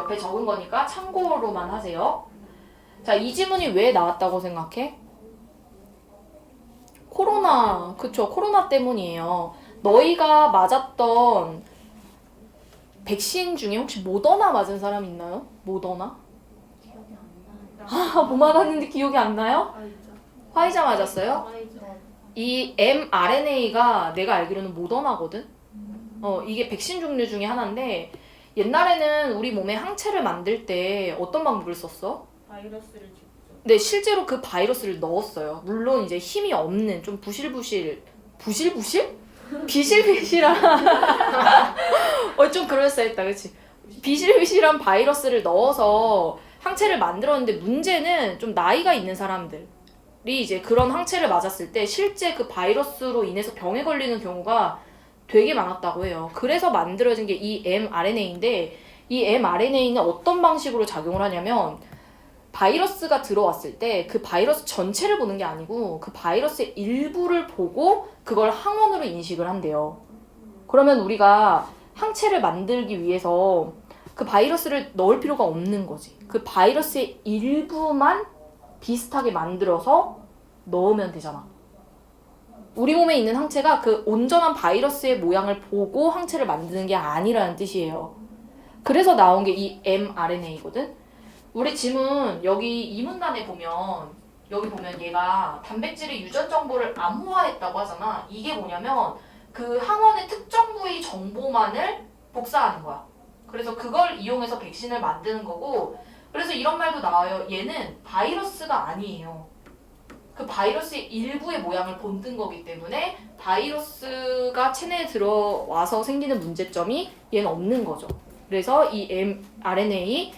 옆에 적은 거니까 참고로만 하세요. 자, 이 지문이 왜 나왔다고 생각해? 코로나, 그쵸. 코로나 때문이에요. 너희가 맞았던 백신 중에 혹시 모더나 맞은 사람 있나요? 모더나? 기억이 안 나. 아, 뭐 맞았는데 기억이 안 나요? 화이자. 화이자 맞았어요? 화이자. 이 mRNA가 내가 알기로는 모더나거든? 이게 백신 종류 중에 하나인데 옛날에는 우리 몸에 항체를 만들 때 어떤 방법을 썼어? 바이러스를 직접. 네, 실제로 그 바이러스를 넣었어요. 물론 이제 힘이 없는 좀 부실부실? 비실비실한 좀 그럴싸했다, 그치? 비실비실한 바이러스를 넣어서 항체를 만들었는데 문제는 좀 나이가 있는 사람들이 이제 그런 항체를 맞았을 때 실제 그 바이러스로 인해서 병에 걸리는 경우가 되게 많았다고 해요. 그래서 만들어진 게 이 mRNA인데 이 mRNA는 어떤 방식으로 작용을 하냐면 바이러스가 들어왔을 때 그 바이러스 전체를 보는 게 아니고 그 바이러스의 일부를 보고 그걸 항원으로 인식을 한대요. 그러면 우리가 항체를 만들기 위해서 그 바이러스를 넣을 필요가 없는 거지. 그 바이러스의 일부만 비슷하게 만들어서 넣으면 되잖아. 우리 몸에 있는 항체가 그 온전한 바이러스의 모양을 보고 항체를 만드는 게 아니라는 뜻이에요. 그래서 나온 게 이 mRNA거든. 우리 지문 여기 이 문단에 보면 여기 보면 얘가 단백질의 유전 정보를 암호화했다고 하잖아. 이게 뭐냐면 그 항원의 특정 부위 정보만을 복사하는 거야. 그래서 그걸 이용해서 백신을 만드는 거고 그래서 이런 말도 나와요. 얘는 바이러스가 아니에요. 그 바이러스의 일부의 모양을 본뜬 거기 때문에 바이러스가 체내에 들어와서 생기는 문제점이 얘는 없는 거죠. 그래서 이 mRNA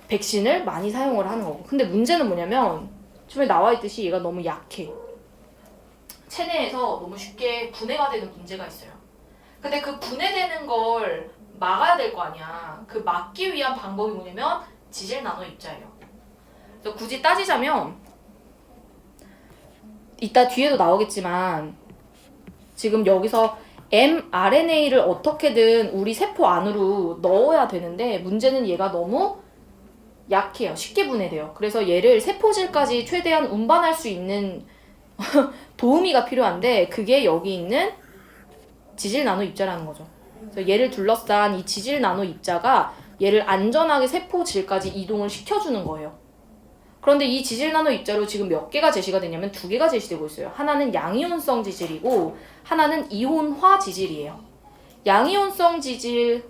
백신을 많이 사용을 하는 거고. 근데 문제는 뭐냐면 처음에 나와 있듯이 얘가 너무 약해. 체내에서 너무 쉽게 분해가 되는 문제가 있어요. 근데 그 분해되는 걸 막아야 될 거 아니야. 그 막기 위한 방법이 뭐냐면 지질 나노 입자예요. 그래서 굳이 따지자면 이따 뒤에도 나오겠지만 지금 여기서 mRNA를 어떻게든 우리 세포 안으로 넣어야 되는데 문제는 얘가 너무 약해요. 쉽게 분해돼요. 그래서 얘를 세포질까지 최대한 운반할 수 있는 도우미가 필요한데 그게 여기 있는 지질 나노 입자라는 거죠. 그래서 얘를 둘러싼 이 지질 나노 입자가 얘를 안전하게 세포질까지 이동을 시켜주는 거예요. 그런데 이 지질 나노 입자로 지금 몇 개가 제시가 되냐면 2개가 제시되고 있어요. 하나는 양이온성 지질이고 하나는 이온화 지질이에요. 양이온성 지질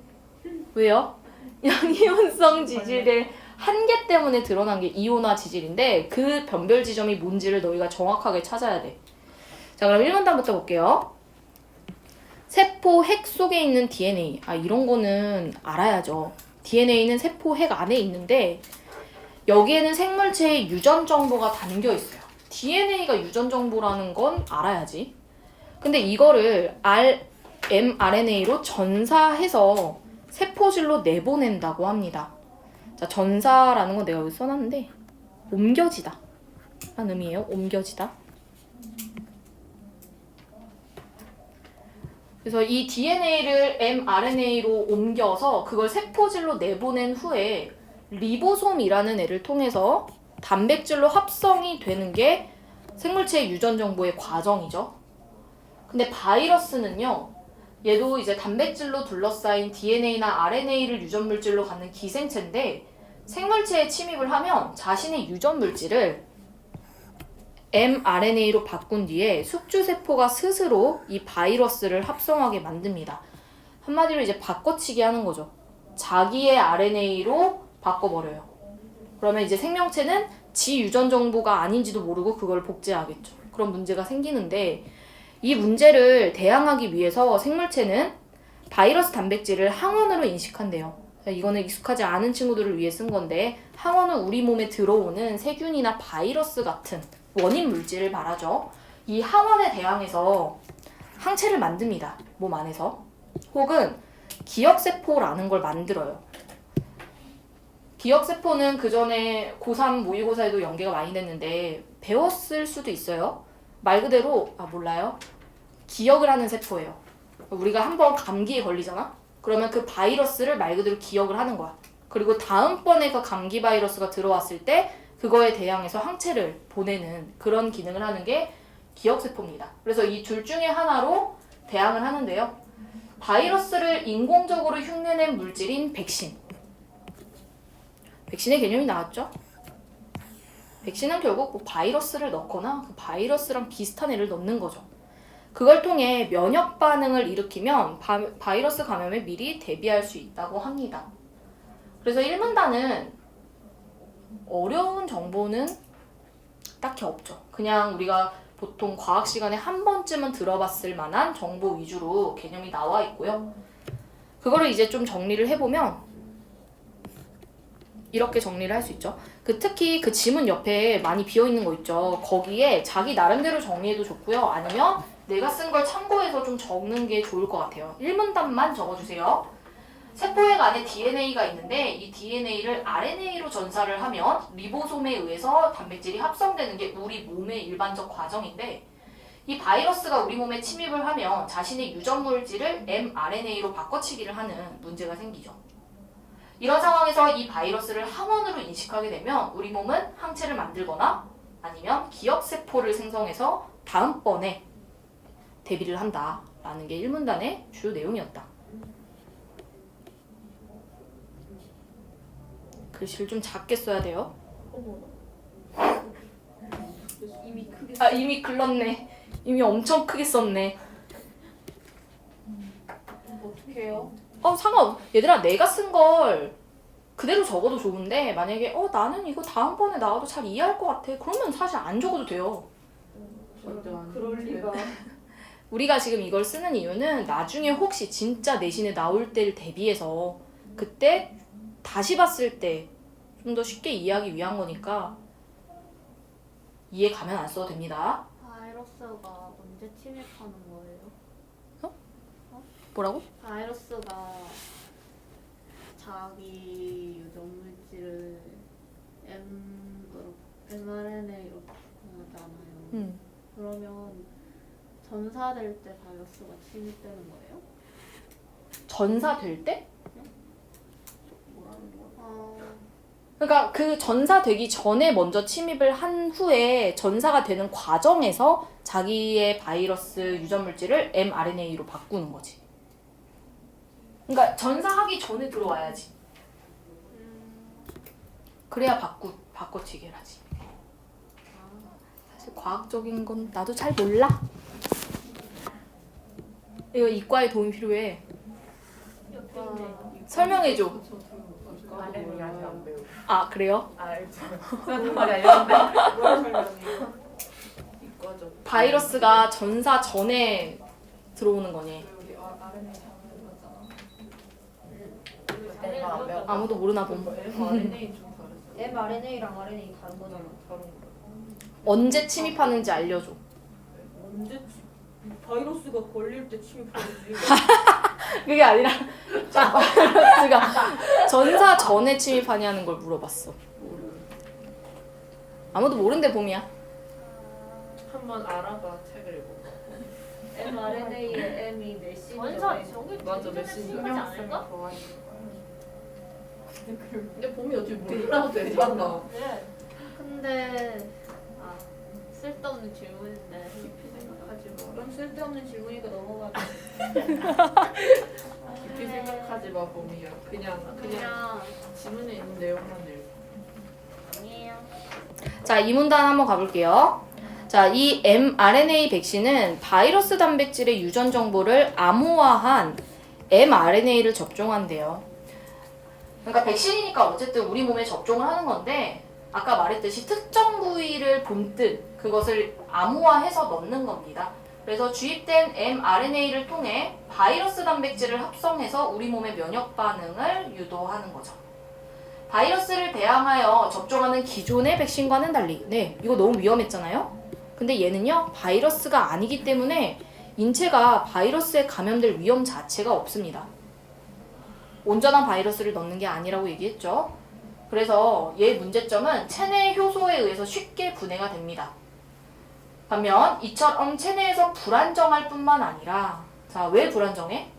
왜요? 양이온성 지질의 한계 때문에 드러난 게 이온화 지질인데 그 변별 지점이 뭔지를 너희가 정확하게 찾아야 돼. 자, 그럼 1문단부터 볼게요. 세포 핵 속에 있는 DNA. 이런 거는 알아야죠. DNA는 세포 핵 안에 있는데 여기에는 생물체의 유전 정보가 담겨 있어요. DNA가 유전 정보라는 건 알아야지. 근데 이거를 mRNA로 전사해서 세포질로 내보낸다고 합니다. 자, 전사라는 건 내가 여기 써놨는데 옮겨지다 라는 의미예요. 옮겨지다. 그래서 이 DNA를 mRNA로 옮겨서 그걸 세포질로 내보낸 후에 리보솜이라는 애를 통해서 단백질로 합성이 되는 게 생물체의 유전 정보의 과정이죠. 근데 바이러스는요. 얘도 이제 단백질로 둘러싸인 DNA나 RNA를 유전 물질로 갖는 기생체인데 생물체에 침입을 하면 자신의 유전 물질을 mRNA로 바꾼 뒤에 숙주세포가 스스로 이 바이러스를 합성하게 만듭니다. 한마디로 이제 바꿔치기 하는 거죠. 자기의 RNA로 바꿔버려요. 그러면 이제 생명체는 지 유전 정보가 아닌지도 모르고 그걸 복제하겠죠. 그런 문제가 생기는데 이 문제를 대항하기 위해서 생물체는 바이러스 단백질을 항원으로 인식한대요. 이거는 익숙하지 않은 친구들을 위해 쓴 건데 항원은 우리 몸에 들어오는 세균이나 바이러스 같은 원인 물질을 말하죠. 이 항원에 대항해서 항체를 만듭니다. 몸 안에서. 혹은 기억세포라는 걸 만들어요. 기억세포는 그 전에 고3 모의고사에도 연계가 많이 됐는데 배웠을 수도 있어요. 말 그대로 몰라요. 기억을 하는 세포예요. 우리가 한번 감기에 걸리잖아? 그러면 그 바이러스를 말 그대로 기억을 하는 거야. 그리고 다음번에 그 감기 바이러스가 들어왔을 때 그거에 대항해서 항체를 보내는 그런 기능을 하는 게 기억세포입니다. 그래서 이 둘 중에 하나로 대항을 하는데요. 바이러스를 인공적으로 흉내낸 물질인 백신. 백신의 개념이 나왔죠? 백신은 결국 뭐 바이러스를 넣거나 그 바이러스랑 비슷한 애를 넣는 거죠. 그걸 통해 면역 반응을 일으키면 바이러스 감염에 미리 대비할 수 있다고 합니다. 그래서 1문단은 어려운 정보는 딱히 없죠. 그냥 우리가 보통 과학 시간에 한 번쯤은 들어봤을 만한 정보 위주로 개념이 나와 있고요. 그거를 이제 좀 정리를 해보면 이렇게 정리를 할 수 있죠. 특히 그 지문 옆에 많이 비어있는 거 있죠. 거기에 자기 나름대로 정리해도 좋고요. 아니면 내가 쓴 걸 참고해서 좀 적는 게 좋을 것 같아요. 1문단만 적어주세요. 세포액 안에 DNA가 있는데 이 DNA를 RNA로 전사를 하면 리보솜에 의해서 단백질이 합성되는 게 우리 몸의 일반적 과정인데 이 바이러스가 우리 몸에 침입을 하면 자신의 유전 물질을 mRNA로 바꿔치기를 하는 문제가 생기죠. 이런 상황에서 이 바이러스를 항원으로 인식하게 되면 우리 몸은 항체를 만들거나 아니면 기억세포를 생성해서 다음번에 대비를 한다라는 게 1문단의 주요 내용이었다. 글씨를 좀 작게 써야 돼요. 이미 크게 이미 글렀네. 이미 엄청 크게 썼네. 어떻게 해요? 얘들아 내가 쓴 걸 그대로 적어도 좋은데 만약에 나는 이거 다음번에 나와도 잘 이해할 것 같아. 그러면 사실 안 적어도 돼요. 그럴 리가. 우리가 지금 이걸 쓰는 이유는 나중에 혹시 진짜 내신에 나올 때를 대비해서 그때 다시 봤을 때 좀 더 쉽게 이해하기 위한 거니까 이해 가면 안 써도 됩니다. 바이러스가 언제 침입하는 거예요? 뭐라고? 바이러스가 자기 유전 물질을 mRNA로 바꾸잖아요. 그러면 전사될 때 바이러스가 침입되는 거예요? 전사될 때? 어, 그러니까 그 전사되기 전에 먼저 침입을 한 후에 전사가 되는 과정에서 자기의 바이러스 유전 물질을 mRNA로 바꾸는 거지. 그러니까 전사하기 전에 들어와야지. 그래야 바꿔치기를 하지. 사실 과학적인 건 나도 잘 몰라. 이거 이과에 도움이 필요해. 설명해줘. RNA 아직 안 배우. 아 그래요? 알죠. 무슨 말이 알렸는데 뭘 설명해요? 이과적. 바이러스가 전사 전에 들어오는 거니. 우리 RNA 잘못 봤잖아. 아무도 모르나 봄. RNA 좀 다르죠. mRNA랑 RNA 다른 거잖아. 다른 거. 언제 침입하는지 알려줘. 언제 바이러스가 걸릴 때 침입하지. 그게 아니라 바이러스가 전사 전에 침입하냐는 걸 물어봤어. 아무도 모른대 봄이야. 한번 알아봐 책을 읽어. mRNA의 m이 메신저. 원사 저게 맞아 메신저. 신경 않을까? 근데 봄이 어떻게 몰라도 되잖아. 그래. 근데 쓸데없는 질문인데 깊이 생각하지 마. 그럼 쓸데없는 질문이니까 넘어가. 깊이 생각하지 마 봄이야. 그냥 지문에 있는 내용만 읽어. 아니에요. 자, 이 문단 한번 가볼게요. 자, 이 mRNA 백신은 바이러스 단백질의 유전 정보를 암호화한 mRNA를 접종한대요. 그러니까 백신이니까 어쨌든 우리 몸에 접종을 하는 건데 아까 말했듯이 특정 부위를 본뜬 그것을 암호화해서 넣는 겁니다. 그래서 주입된 mRNA를 통해 바이러스 단백질을 합성해서 우리 몸의 면역 반응을 유도하는 거죠. 바이러스를 대항하여 접종하는 기존의 백신과는 달리 이거 너무 위험했잖아요. 근데 얘는요 바이러스가 아니기 때문에 인체가 바이러스에 감염될 위험 자체가 없습니다. 온전한 바이러스를 넣는 게 아니라고 얘기했죠. 그래서 얘 문제점은 체내 효소에 의해서 쉽게 분해가 됩니다. 반면 이처럼 체내에서 불안정할 뿐만 아니라 자, 왜 불안정해?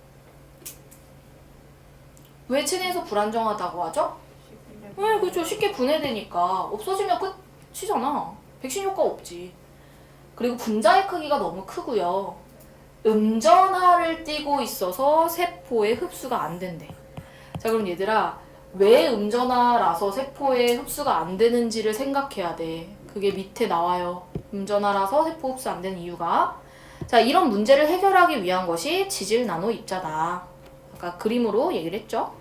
왜 체내에서 불안정하다고 하죠? 네, 그렇죠. 쉽게 분해되니까 없어지면 끝이잖아. 백신 효과 없지. 그리고 분자의 크기가 너무 크고요. 음전하를 띠고 있어서 세포에 흡수가 안 된대. 자, 그럼 얘들아, 왜 음전하라서 세포에 흡수가 안 되는지를 생각해야 돼. 그게 밑에 나와요. 음전하라서 세포 흡수 안 되는 이유가. 자, 이런 문제를 해결하기 위한 것이 지질 나노 입자다. 아까 그림으로 얘기를 했죠.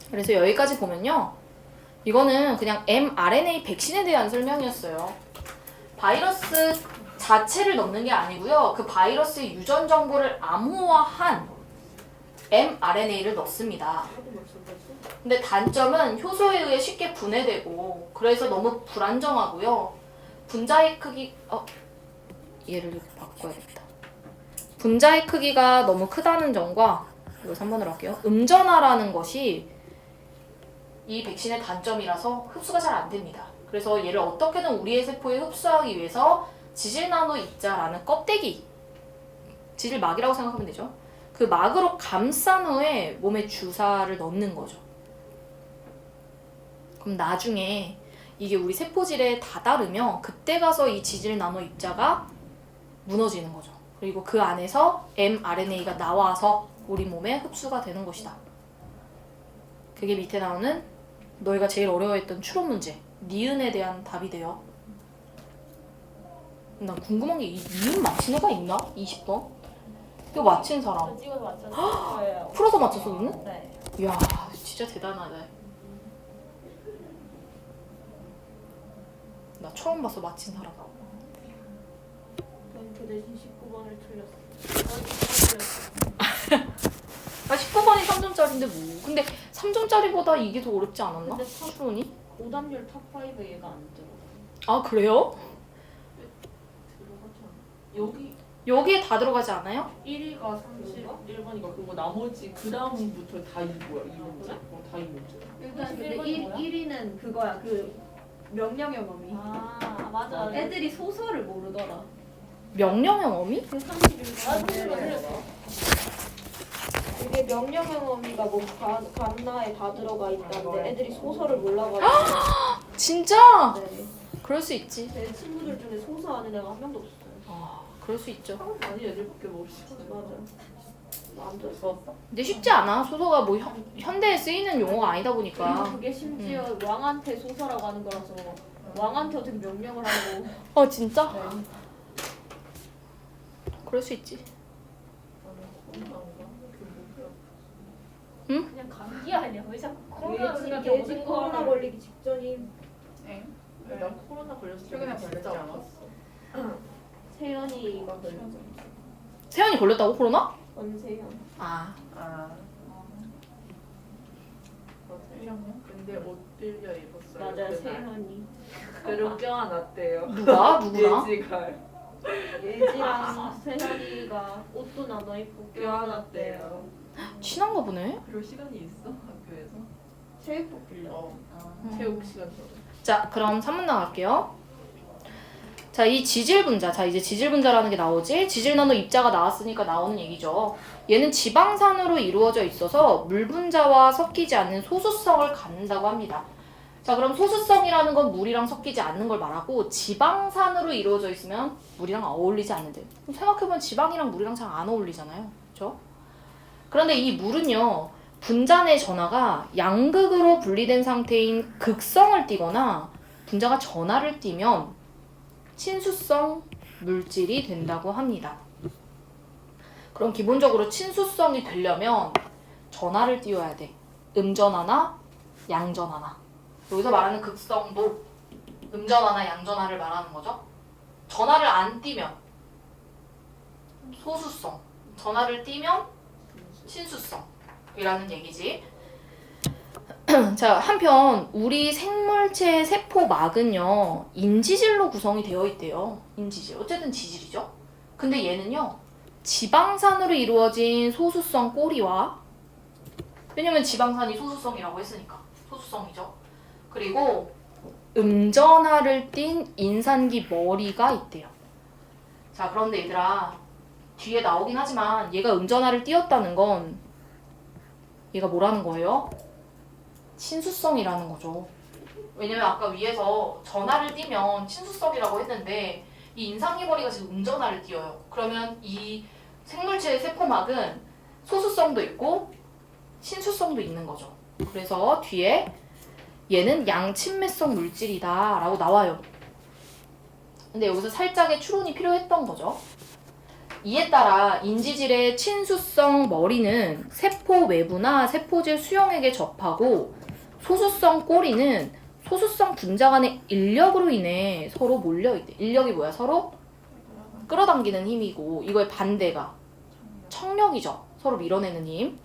그래서 여기까지 보면요. 이거는 그냥 mRNA 백신에 대한 설명이었어요. 바이러스 자체를 넣는 게 아니고요. 그 바이러스의 유전 정보를 암호화한 mRNA를 넣습니다. 근데 단점은 효소에 의해 쉽게 분해되고 그래서 너무 불안정하고요. 분자의 크기 얘를 이렇게 바꿔야겠다. 분자의 크기가 너무 크다는 점과 이거 3번으로 할게요. 음전하라는 것이 이 백신의 단점이라서 흡수가 잘 안 됩니다. 그래서 얘를 어떻게든 우리의 세포에 흡수하기 위해서 지질나노 입자라는 껍데기, 지질막이라고 생각하면 되죠. 그 막으로 감싼 후에 몸에 주사를 넣는 거죠. 그럼 나중에 이게 우리 세포질에 다다르면 그때 가서 이 지질나노 입자가 무너지는 거죠. 그리고 그 안에서 mRNA가 나와서 우리 몸에 흡수가 되는 것이다. 그게 밑에 나오는 너희가 제일 어려워했던 추론 문제, 니은에 대한 답이 돼요. 난 궁금한 게 이 니은 맞힌 애가 있나? 20번? 이거 맞힌 사람. 저 찍어서 맞췄을 거예요. 풀어서 맞췄어, 너는? 네. 이야, 진짜 대단하다. 나 처음 봤어, 맞힌 사람. 전 그 대신 19번을 틀렸어요. 아, 19번이 3점짜리인데 뭐. 근데 3점짜리보다 이게 더 어렵지 않았나? 근데 추론이? 오답률 탑5 얘가 안 들어. 아, 그래요? 들어가지 않아. 여기 여기에 다 들어가지 않아요? 1위가 31번이고 그리고 나머지 그 다음부터 다 이거야. 이 문제? 다 이 문제. 일단 근데 1번이 1위는 그거야. 그 명령형 어미. 아 맞아. 애들이 소설을 모르더라. 명령형 어미? 그 31번. 아 31번 틀렸어. 이게 명령형 어미가 뭐 감나에 다 들어가 있다는데 애들이 소설을 몰라가지고. 진짜? 네. 그럴 수 있지. 제 친구들 중에 소설 아는 애가 한 명도 없어요. 아, 그럴 수 있죠. 아니 애들밖에 모르지. 맞아. 안 됐어. 썼어? 근데 쉽지 않아. 소서가 뭐 현대에 쓰이는 용어가 아니다 그리고 보니까. 그게 심지어 왕한테 소설하고 하는 거라서 왕한테 어떻게 명령을 하고. 어, 진짜? 네. 그럴 수 있지. 그냥 감기 아니야? 왜 자꾸 코로나 생각해 예지 모든 코로나 거를. 걸리기 직전인 난 코로나 걸렸을 때 최근에 진짜 걸렸지 아팠어. 세연이가 걸렸어. 세연이 걸렸다고, 코로나? 원세연. 아, 아, 근데 옷 빌려 입었어요. 맞아 그날. 세연이. 그리고 껴안았대요. 누가? 누구나? 예지가 예지랑 세연이가 옷도 나눠 입고 껴안았대요. 껴안았대요. 친한가 보네. 그럴 시간이 있어 학교에서? 체육복 빌려. 체육 시간 전. 자, 그럼 3문 나갈게요. 자, 이 지질분자. 자, 이제 지질분자라는 게 나오지? 지질나노 입자가 나왔으니까 나오는 얘기죠. 얘는 지방산으로 이루어져 있어서 물분자와 섞이지 않는 소수성을 갖는다고 합니다. 자, 그럼 소수성이라는 건 물이랑 섞이지 않는 걸 말하고 지방산으로 이루어져 있으면 물이랑 어울리지 않는데. 그럼 생각해보면 지방이랑 물이랑 잘 안 어울리잖아요. 그렇죠? 그런데 이 물은요. 분자 내 전하가 양극으로 분리된 상태인 극성을 띠거나 분자가 전하를 띠면 친수성 물질이 된다고 합니다. 그럼 기본적으로 친수성이 되려면 전하를 띄워야 돼. 음전하나 양전하나. 여기서 말하는 극성도 음전하나 양전하를 말하는 거죠. 전하를 안 띄면 소수성, 전하를 띄면 친수성이라는 얘기지. 자, 한편 우리 생물체의 세포막은요 인지질로 구성이 되어 있대요. 인지질, 어쨌든 지질이죠. 근데 얘는요 지방산으로 이루어진 소수성 꼬리와, 왜냐면 지방산이 소수성이라고 했으니까 소수성이죠. 그리고 음전하를 띤 인산기 머리가 있대요. 자, 그런데 얘들아 뒤에 나오긴 하지만 얘가 음전하를 띄었다는 건 얘가 뭐라는 거예요? 친수성이라는 거죠. 왜냐면 아까 위에서 전하를 띄면 친수성이라고 했는데 이 인상기머리가 지금 음전하를 띄어요. 그러면 이 생물체의 세포막은 소수성도 있고 친수성도 있는 거죠. 그래서 뒤에 얘는 양친매성 물질이다 라고 나와요. 근데 여기서 살짝의 추론이 필요했던 거죠. 이에 따라 인지질의 친수성 머리는 세포 외부나 세포질 수용액에 접하고 소수성 꼬리는 소수성 분자 간의 인력으로 인해 서로 몰려있대. 인력이 뭐야? 서로 끌어당기는 힘이고 이거의 반대가 청력이죠. 서로 밀어내는 힘.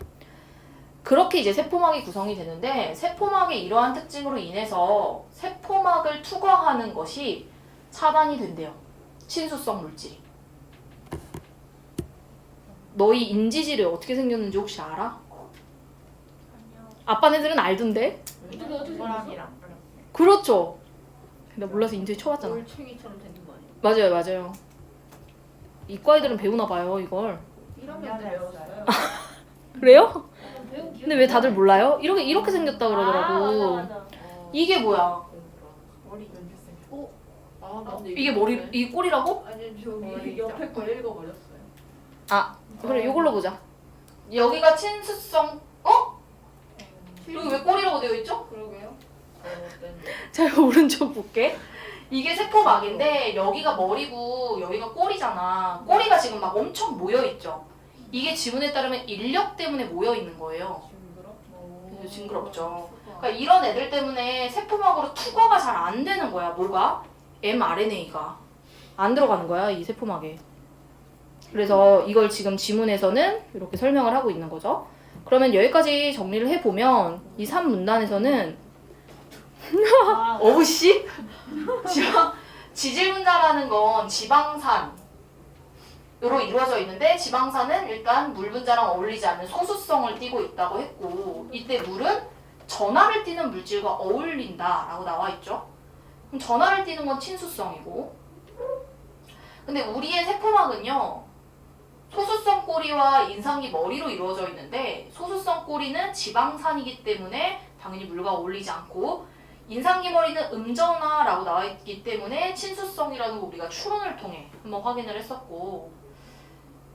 그렇게 이제 세포막이 구성이 되는데 세포막의 이러한 특징으로 인해서 세포막을 투과하는 것이 차단이 된대요. 친수성 물질이. 너희 인지질이 어떻게 생겼는지 혹시 알아? 아빠네들은 알던데? 어떻게 생겼어? 뽀랑이랑 그렇죠. 나 몰라서 인지질 쳐봤잖아. 올챙이처럼 되는 거 아니야? 맞아요. 이과 애들은 배우나 봐요, 이걸. 1학년 때 배웠어요. 그래요? 배운 기억이 근데 왜 다들 몰라요? 이렇게 생겼다 그러더라고. 맞아. 이게 뭐야? 머리 연주생. 아, 근데 이게 머리, 이 꼬리라고? 아니 저기 머리 옆에 거 읽어버렸어요. 아, 그래, 이걸로 보자. 여기가 친수성, 여기 왜 꼬리라고 되어 있죠? 그러게요. 자, 오른쪽 볼게. 이게 세포막인데 여기가 머리고 여기가 꼬리잖아. 꼬리가 지금 막 엄청 모여있죠. 이게 지문에 따르면 인력 때문에 모여있는 거예요. 그래서 징그럽죠. 그러니까 이런 애들 때문에 세포막으로 투과가 잘 안 되는 거야. 뭐가? mRNA가 안 들어가는 거야, 이 세포막에. 그래서 이걸 지금 지문에서는 이렇게 설명을 하고 있는 거죠. 그러면 여기까지 정리를 해보면 이 3문단에서는 아, 어우씨? 지질분자라는 건 지방산으로 이루어져 있는데 지방산은 일단 물분자랑 어울리지 않는 소수성을 띠고 있다고 했고 이때 물은 전하를 띠는 물질과 어울린다라고 나와 있죠. 그럼 전하를 띠는 건 친수성이고 근데 우리의 세포막은요 소수성 꼬리와 인상기 머리로 이루어져 있는데 소수성 꼬리는 지방산이기 때문에 당연히 물과 어울리지 않고 인상기 머리는 음전하라고 나와 있기 때문에 친수성이라는 거 우리가 추론을 통해 한번 확인을 했었고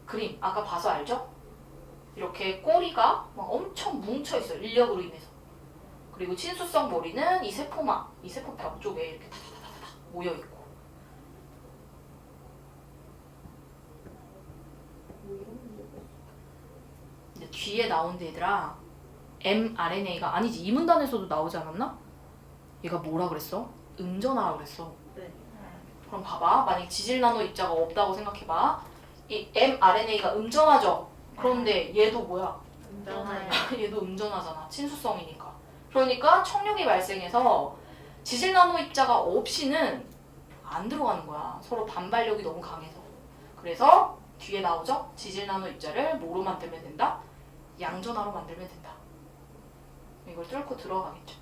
그림 아까 봐서 알죠? 이렇게 꼬리가 막 엄청 뭉쳐있어요. 인력으로 인해서. 그리고 친수성 머리는 이 세포막, 이 세포벽 쪽에 이렇게 다다다다다 모여있고 근데 뒤에 나온 데들아 mRNA가 아니지 이 문단에서도 나오지 않았나? 얘가 뭐라 그랬어? 음전하라고 그랬어. 네. 그럼 봐봐. 만약 지질 나노 입자가 없다고 생각해봐. 이 mRNA가 음전하죠? 그런데 얘도 뭐야? 얘도 음전하잖아. 친수성이니까. 그러니까 청력이 발생해서 지질 나노 입자가 없이는 안 들어가는 거야. 서로 반발력이 너무 강해서. 그래서 뒤에 나오죠? 지질 나노 입자를 뭐로 만들면 된다? 양전하로 만들면 된다. 이걸 뚫고 들어가겠죠.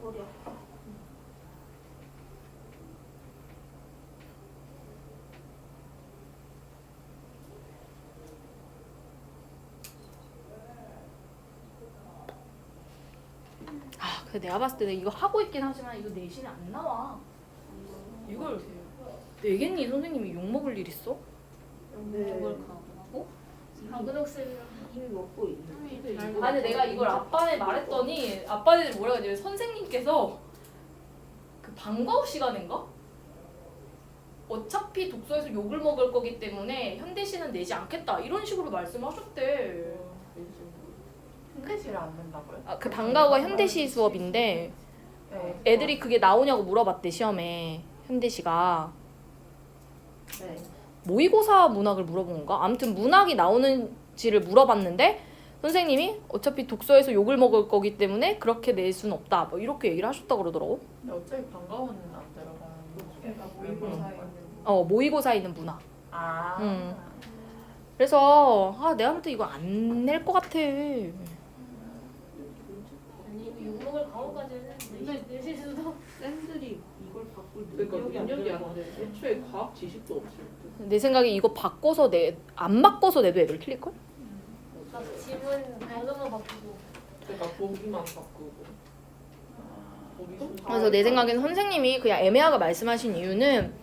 머리 아파. 아, 근데 내가 봤을 때 이거 하고 있긴 하지만 이거 내신에 안 나와. 이걸 내겠니? 선생님이 욕먹을 일 있어? 네. 강근옥쌤이랑 이미 먹고 있는데. 아니 내가 이걸 아빠네 말했더니 아빠네들 뭐라 하냐면 선생님께서 그 방과후 시간인가? 어차피 독서에서 욕을 먹을 거기 때문에 현대시는 내지 않겠다 이런 식으로 말씀하셨대. 현대시를 안 된다고요? 아, 그 방과후가 현대시 수업인데 네. 애들이 그게 나오냐고 물어봤대 시험에 현대시가. 네. 모의고사 문학을 물어본 건가? 아무튼 문학이 나오는지를 물어봤는데 선생님이 어차피 독서에서 욕을 먹을 거기 때문에 그렇게 낼 수는 없다. 뭐 이렇게 얘기를 하셨다고 그러더라고. 근데 어차피 반가워는 안 들어가는 거죠. 그러니까 모의고사에 모의고사에 있는 문학. 아. 그래서 내가 볼 때 이거 안 낼 것 같아. 아니 욕먹을 강호까지는 내실 수도 쌤들이 이걸 바꿀 그러니까 능력이 안 돼. 애초에 과학 지식도 없을 때. 내 생각에 이거 바꿔서 안 바꿔서 내도 애들 틀릴걸? 나 지문 방금만 바꾸고. 그러니까 보기만 바꾸고. 보기 순서. 그래서 내 생각에는 선생님이 그냥 애매하게 말씀하신 이유는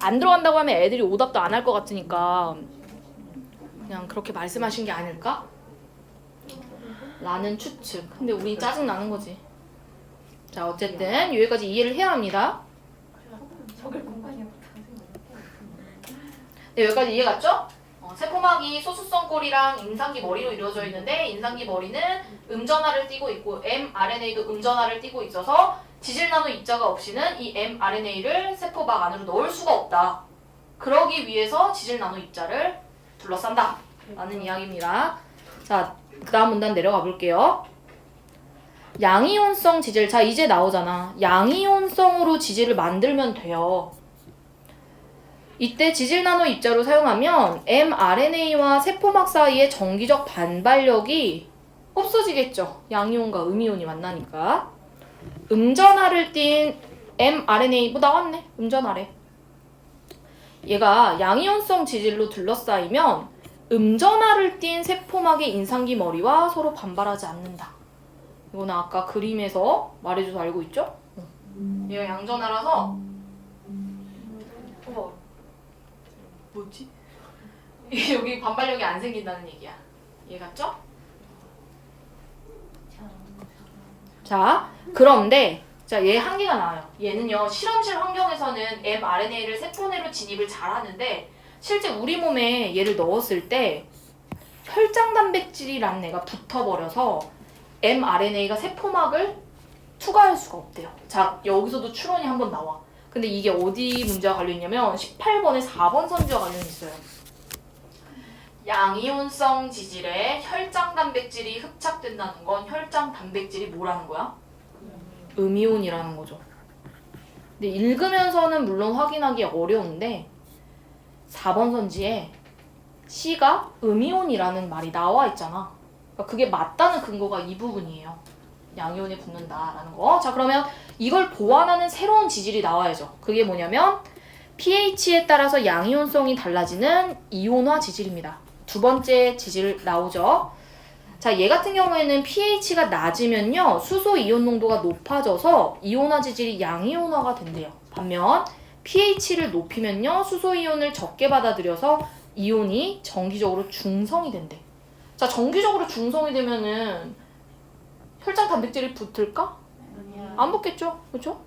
안 들어간다고 하면 애들이 오답도 안 할 것 같으니까 그냥 그렇게 말씀하신 게 아닐까? 라는 추측. 근데 우리 짜증나는 거지. 자, 어쨌든 여기까지 이해를 해야 합니다. 저걸 공간이 없다. 네, 여기까지 이해 갔죠? 세포막이 소수성 꼬리랑 임상기 머리로 이루어져 있는데 임상기 머리는 음전하를 띠고 있고 mRNA도 음전하를 띠고 있어서 지질나노 입자가 없이는 이 mRNA를 세포막 안으로 넣을 수가 없다. 그러기 위해서 지질나노 입자를 둘러싼다. 라는 이야기입니다. 자, 그 다음 문단 내려가 볼게요. 양이온성 지질. 자, 이제 나오잖아. 양이온성으로 지질을 만들면 돼요. 이때 지질나노 입자로 사용하면 mRNA와 세포막 사이의 정기적 반발력이 없어지겠죠. 양이온과 음이온이 만나니까. 음전하를 띤 mRNA, 뭐 나왔네. 음전하래. 얘가 양이온성 지질로 둘러싸이면 음전하를 띤 세포막의 인상기 머리와 서로 반발하지 않는다. 이거는 아까 그림에서 말해줘서 알고 있죠? 얘가 양전하라서 뭐지? 여기 반발력이 안 생긴다는 얘기야. 이해갔죠? 자, 그런데 자, 얘 한계가 나와요. 얘는요, 실험실 환경에서는 mRNA를 세포 내로 진입을 잘 하는데 실제 우리 몸에 얘를 넣었을 때 혈장 단백질이라는 애가 붙어버려서 mRNA가 세포막을 투과할 수가 없대요. 자, 여기서도 추론이 한번 나와. 근데 이게 어디 문제와 관련있냐면 18번에 4번 선지와 관련이 있어요. 양이온성 지질에 혈장 단백질이 흡착된다는 건 혈장 단백질이 뭐라는 거야? 음이온이라는 거죠. 근데 읽으면서는 물론 확인하기 어려운데 4번 선지에 C가 음이온이라는 말이 나와 있잖아. 그러니까 그게 맞다는 근거가 이 부분이에요. 양이온이 붙는다라는 거. 자, 그러면 이걸 보완하는 새로운 지질이 나와야죠. 그게 뭐냐면 pH에 따라서 양이온성이 달라지는 이온화 지질입니다. 두 번째 지질 나오죠. 자, 얘 같은 경우에는 pH가 낮으면요, 수소 이온 농도가 높아져서 이온화 지질이 양이온화가 된대요. 반면 pH를 높이면요, 수소 이온을 적게 받아들여서 이온이 정기적으로 중성이 된대. 자, 정기적으로 중성이 되면은 혈장 단백질이 붙을까? 안 붙겠죠? 그렇죠?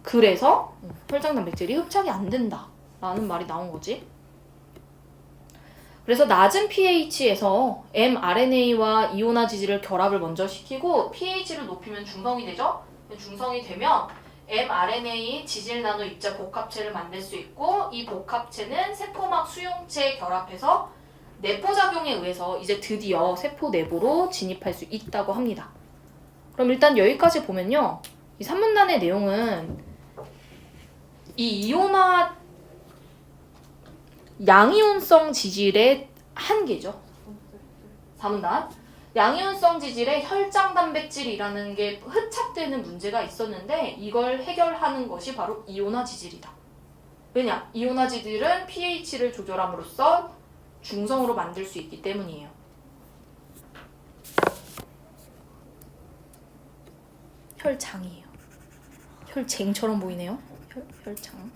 그래서 혈장 단백질이 흡착이 안 된다라는 말이 나온 거지. 그래서 낮은 pH에서 mRNA와 이온화 지질을 결합을 먼저 시키고 pH를 높이면 중성이 되죠? 중성이 되면 mRNA 지질 나노 입자 복합체를 만들 수 있고 이 복합체는 세포막 수용체에 결합해서 내포작용에 의해서 이제 드디어 세포 내부로 진입할 수 있다고 합니다. 그럼 일단 여기까지 보면요. 이 3문단의 내용은 이 이온화 양이온성 지질의 한계죠. 4문단. 양이온성 지질에 혈장 단백질이라는 게 흡착되는 문제가 있었는데 이걸 해결하는 것이 바로 이온화 지질이다. 왜냐? 이온화 지질은 pH를 조절함으로써 중성으로 만들 수 있기 때문이에요. 혈장이에요. 혈쟁처럼 보이네요. 혈장.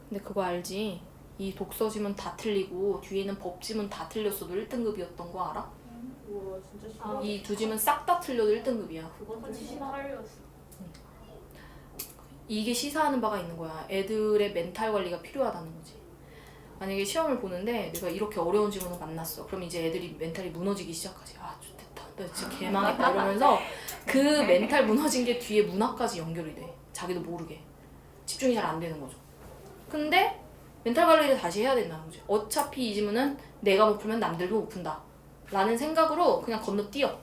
근데 그거 알지? 이 독서지문 다 틀리고 뒤에는 법지문 다 틀렸어도 1등급이었던 거 알아? 우와, 진짜 싫어. 이 두 지문 싹 다 틀려도 1등급이야. 그건 시사하려였어. 이게 시사하는 바가 있는 거야. 애들의 멘탈 관리가 필요하다는 거지. 만약에 시험을 보는데 내가 이렇게 어려운 지문을 만났어. 그럼 이제 애들이 멘탈이 무너지기 시작하지. 아, 좋겠다. 나 진짜 개망했다. 이러면서 그 멘탈 무너진 게 뒤에 문학까지 연결이 돼. 자기도 모르게. 집중이 잘 안 되는 거죠. 근데 멘탈 관리를 다시 해야 된다는 거지. 어차피 이 지문은 내가 못 풀면 남들도 못 푼다. 라는 생각으로 그냥 건너뛰어.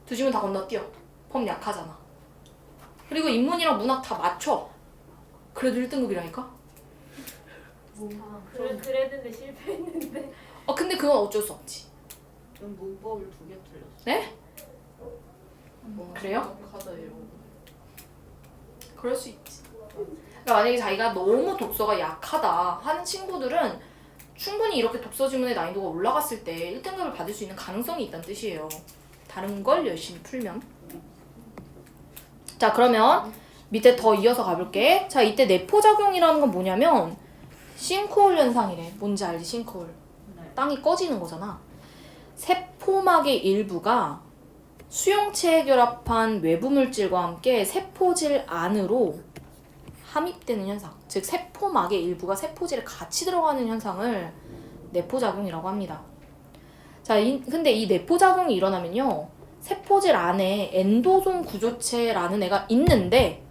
두 지문 다 건너뛰어. 펌 약하잖아. 그리고 인문이랑 문학 다 맞춰. 그래도 1등급이라니까? 그랬는데 실패했는데. 근데 그건 어쩔 수 없지. 좀 문법을 2개 틀렸어. 네? 뭐, 그래요? 심각하다요. 그럴 수 있지. 그러니까 만약에 자기가 너무 독서가 약하다 하는 친구들은 충분히 이렇게 독서 지문의 난이도가 올라갔을 때 1등급을 받을 수 있는 가능성이 있다는 뜻이에요. 다른 걸 열심히 풀면. 자, 그러면 밑에 더 이어서 가볼게. 자, 이때 내포작용이라는 건 뭐냐면 싱크홀 현상이래. 뭔지 알지? 싱크홀. 땅이 꺼지는 거잖아. 세포막의 일부가 수용체에 결합한 외부 물질과 함께 세포질 안으로 함입되는 현상. 즉 세포막의 일부가 세포질에 같이 들어가는 현상을 내포작용이라고 합니다. 자, 근데 이 내포작용이 일어나면요. 세포질 안에 엔도솜 구조체라는 애가 있는데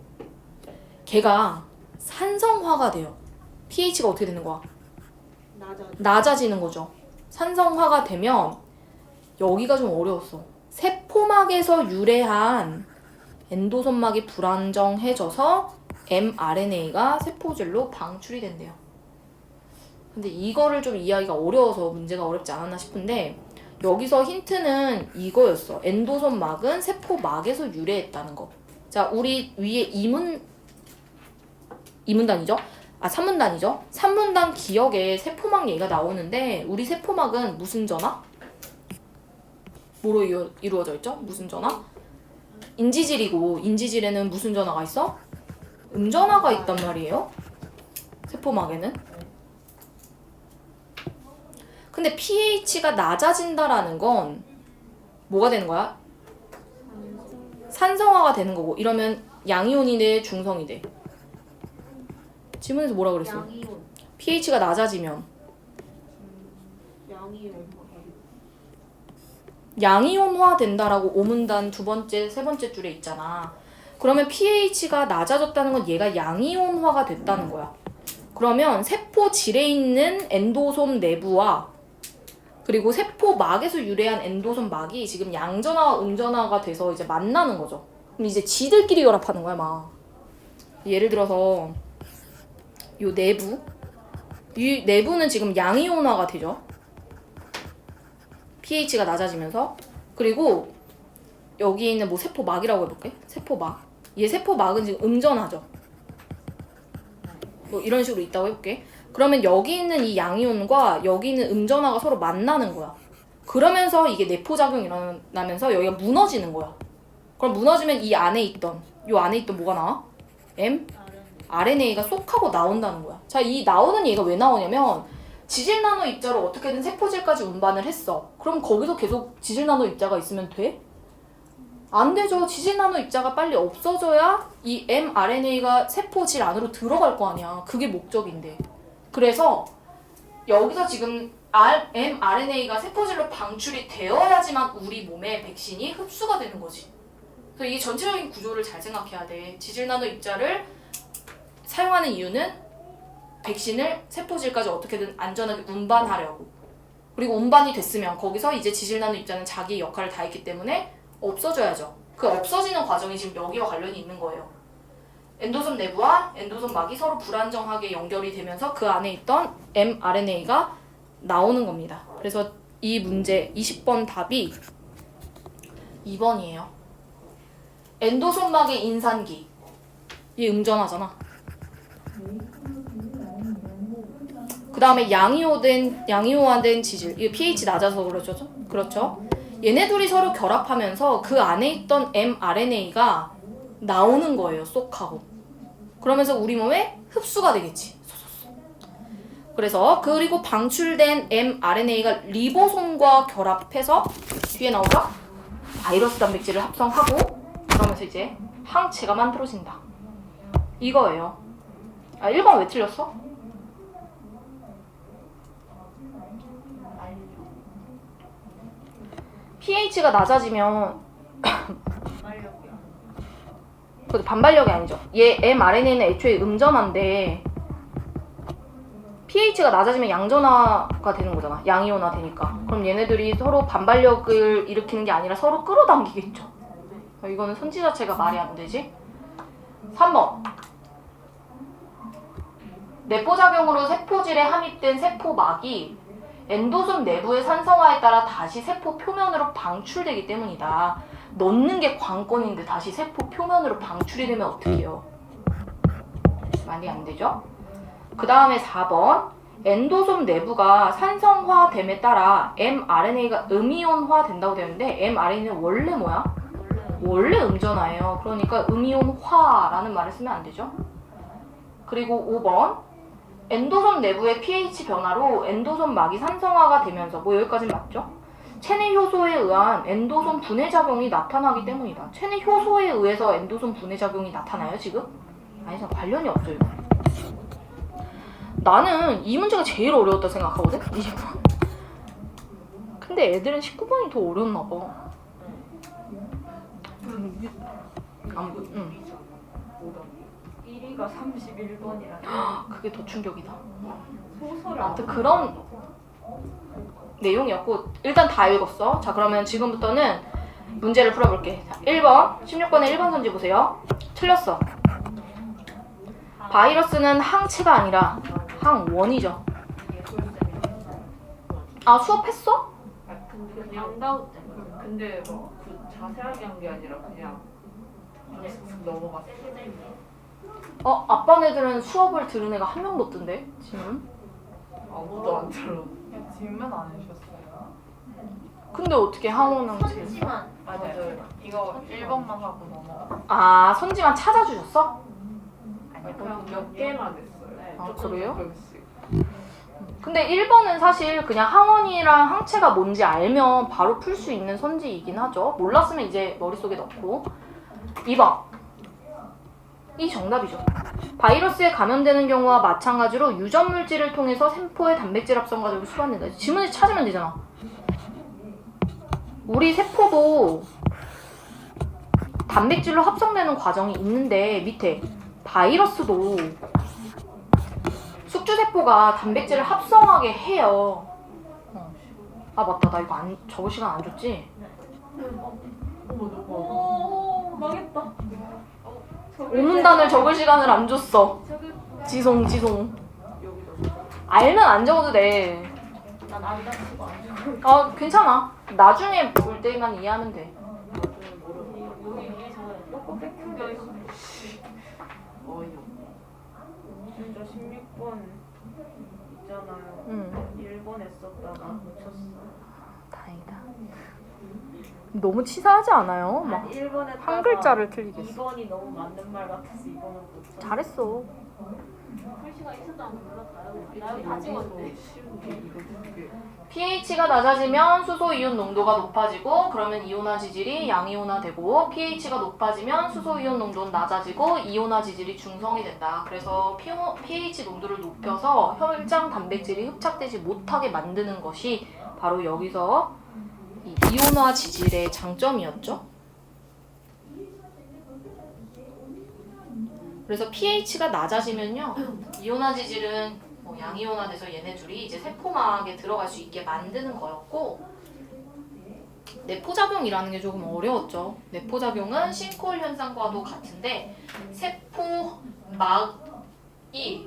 걔가 산성화가 돼요. pH가 어떻게 되는 거야? 낮아지는 거죠. 산성화가 되면 여기가 좀 어려웠어. 세포막에서 유래한 엔도솜막이 불안정해져서 mRNA가 세포질로 방출이 된대요. 근데 이거를 좀 이해하기가 어려워서 문제가 어렵지 않았나 싶은데 여기서 힌트는 이거였어. 엔도솜막은 세포막에서 유래했다는 거. 자, 우리 위에 2문단이죠? 3문단이죠? 3문단 기억에 세포막 얘기가 나오는데 우리 세포막은 무슨 전화? 뭐로 이루어져 있죠? 무슨 전화? 인지질이고 인지질에는 무슨 전화가 있어? 음전화가 있단 말이에요. 세포막에는. 근데 pH가 낮아진다라는 건 뭐가 되는 거야? 산성화가 되는 거고 이러면 양이온이 돼 중성이 돼? 지문에서 뭐라 그랬어? 양이온. pH가 낮아지면 양이온. 양이온화 된다라고 5문단 두 번째, 세 번째 줄에 있잖아. 그러면 pH가 낮아졌다는 건 얘가 양이온화가 됐다는 거야. 그러면 세포질에 있는 엔도솜 내부와 그리고 세포막에서 유래한 엔도솜 막이 지금 양전화와 음전화가 돼서 이제 만나는 거죠. 그럼 이제 지들끼리 결합하는 거야, 막. 예를 들어서 요 내부, 이 내부는 지금 양이온화가 되죠. pH가 낮아지면서. 그리고 여기 있는 뭐 세포막이라고 해볼게. 세포막. 얘 세포막은 지금 음전하죠. 뭐 이런 식으로 있다고 해볼게. 그러면 여기 있는 이 양이온과 여기 있는 음전화가 서로 만나는 거야. 그러면서 이게 내포작용이 일어나면서 여기가 무너지는 거야. 그럼 무너지면 이 안에 있던 뭐가 나와? mRNA가 쏙 하고 나온다는 거야. 자, 이 나오는 얘가 왜 나오냐면 지질 나노 입자로 어떻게든 세포질까지 운반을 했어. 그럼 거기서 계속 지질 나노 입자가 있으면 돼? 안 되죠. 지질 나노 입자가 빨리 없어져야 이 mRNA가 세포질 안으로 들어갈 거 아니야. 그게 목적인데. 그래서 여기서 지금 mRNA가 세포질로 방출이 되어야지만 우리 몸에 백신이 흡수가 되는 거지. 그래서 이게 전체적인 구조를 잘 생각해야 돼. 지질 나노 입자를 사용하는 이유는 백신을 세포질까지 어떻게든 안전하게 운반하려고. 그리고 운반이 됐으면 거기서 이제 지질 나노 입자는 자기 역할을 다 했기 때문에 없어져야죠. 그 없어지는 과정이 지금 여기와 관련이 있는 거예요. 엔도솜 내부와 엔도솜 막이 서로 불안정하게 연결이 되면서 그 안에 있던 mRNA가 나오는 겁니다. 그래서 이 문제 20번 답이 2번이에요. 엔도솜 막의 인산기. 얘 음전하잖아. 그 다음에 양이온화된 지질. 이게 pH 낮아서 그렇죠? 얘네 둘이 서로 결합하면서 그 안에 있던 mRNA가 나오는 거예요. 쏙 하고. 그러면서 우리 몸에 흡수가 되겠지. 그래서 그리고 방출된 mRNA가 리보솜과 결합해서 뒤에 나오죠? 바이러스 단백질을 합성하고 그러면서 이제 항체가 만들어진다. 이거예요. 1번 왜 틀렸어? pH가 낮아지면 그것도 반발력이 아니죠. 얘 mRNA는 애초에 음전화인데 pH가 낮아지면 양전화가 되는 거잖아. 양이온화 되니까. 그럼 얘네들이 서로 반발력을 일으키는 게 아니라 서로 끌어당기겠죠. 이거는 선지 자체가 말이 안 되지. 3번. 내포작용으로 세포질에 함입된 세포막이 엔도솜 내부의 산성화에 따라 다시 세포 표면으로 방출되기 때문이다. 넣는 게 관건인데 다시 세포 표면으로 방출이 되면 어떡해요? 말이 안 되죠? 그 다음에 4번. 엔도솜 내부가 산성화됨에 따라 mRNA가 음이온화 된다고 되는데 mRNA는 원래 뭐야? 원래 음전화예요. 그러니까 음이온화라는 말을 쓰면 안 되죠. 그리고 5번. 엔도솜 내부의 pH 변화로 엔도솜 막이 산성화가 되면서 뭐 여기까지는 맞죠? 체내 효소에 의한 엔도솜 분해 작용이 나타나기 때문이다. 체내 효소에 의해서 엔도솜 분해 작용이 나타나요 지금? 아니죠. 관련이 없어요. 이거. 나는 이 문제가 제일 어려웠다 생각하거든? 20번. 근데 애들은 19번이 더 어려웠나 봐. 응. 1위가 31번이라. 그게 더 충격이다. 소설을 아무튼 그런 내용이었고 일단 다 읽었어. 자 그러면 지금부터는 문제를 풀어볼게. 자, 1번 16번에 1번 선지 보세요. 틀렸어. 바이러스는 항체가 아니라 항원이죠. 아 수업했어? 근데 그냥 양다우 때문에. 근데 그 자세하게 한 게 아니라 그냥 쓱 넘어갔어. 아빠네들은 수업을 들은 애가 한 명도 없던데 지금. 아무도 안 들어. 질문 안 해주셨어요? 근데 어떻게 항원 항체? 선지만. 맞아요. 이거 1번만 하고 넘어가. 아 선지만 찾아주셨어? 그냥 몇 개만 했어요. 네. 아, 조금 그래요? 조금씩. 근데 1번은 사실 그냥 항원이랑 항체가 뭔지 알면 바로 풀 수 있는 선지이긴 하죠. 몰랐으면 이제 머릿속에 넣고. 2번. 이 정답이죠. 바이러스에 감염되는 경우와 마찬가지로 유전 물질을 통해서 세포의 단백질 합성 과정을 수반된다. 지문을 찾으면 되잖아. 우리 세포도 단백질로 합성되는 과정이 있는데 밑에 바이러스도 숙주세포가 단백질을 합성하게 해요. 아 맞다. 나 이거 적을 시간 안 줬지? 오 망했다. 오문단을 적을 시간을 안 줬어. 지송. 알면 안 적어도 돼. 난 안다치고 안 줘. 아 괜찮아. 나중에 볼 때만 이해하면 돼. 여기 위에서 넣고 뺏겨 있어. 진짜 16번 있잖아요. 1번 했었다가 놓쳤어. 다행이다. 너무 치사하지 않아요? 막 1번 했다가 한 글자를 틀리게 했어. 2번이 너무 맞는 말 같아서 2번을 놓쳤어. 잘했어. 글씨가 있었다는 거 몰랐어요. 나 여기 다 찍었는데. pH가 낮아지면 수소 이온 농도가 높아지고 그러면 이온화 지질이 양이온화 되고 pH가 높아지면 수소 이온 농도는 낮아지고 이온화 지질이 중성이 된다. 그래서 pH 농도를 높여서 혈장 단백질이 흡착되지 못하게 만드는 것이 바로 여기서 이 이온화 지질의 장점이었죠. 그래서 pH가 낮아지면요 이온화 지질은 양이온화돼서 얘네 둘이 이제 세포막에 들어갈 수 있게 만드는 거였고 내포작용이라는 게 조금 어려웠죠. 내포작용은 싱크홀 현상과도 같은데 세포막이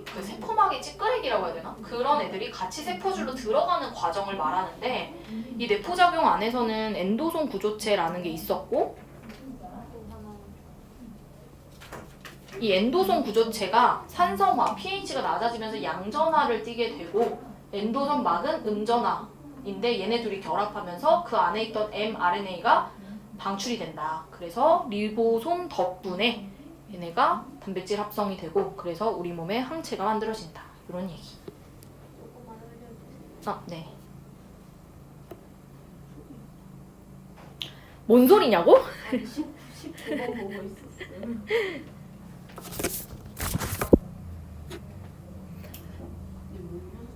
그 세포막의 찌끄레기라고 해야 되나? 그런 애들이 같이 세포줄로 들어가는 과정을 말하는데 이 내포작용 안에서는 엔도솜 구조체라는 게 있었고 이 엔도솜 구조체가 산성화, pH가 낮아지면서 양전화를 띠게 되고 엔도솜 막은 음전화인데 얘네 둘이 결합하면서 그 안에 있던 mRNA가 방출이 된다. 그래서 리보솜 덕분에 얘네가 단백질 합성이 되고 그래서 우리 몸에 항체가 만들어진다. 이런 얘기. 네. 뭔 소리냐고? 19번 보고 있었어요.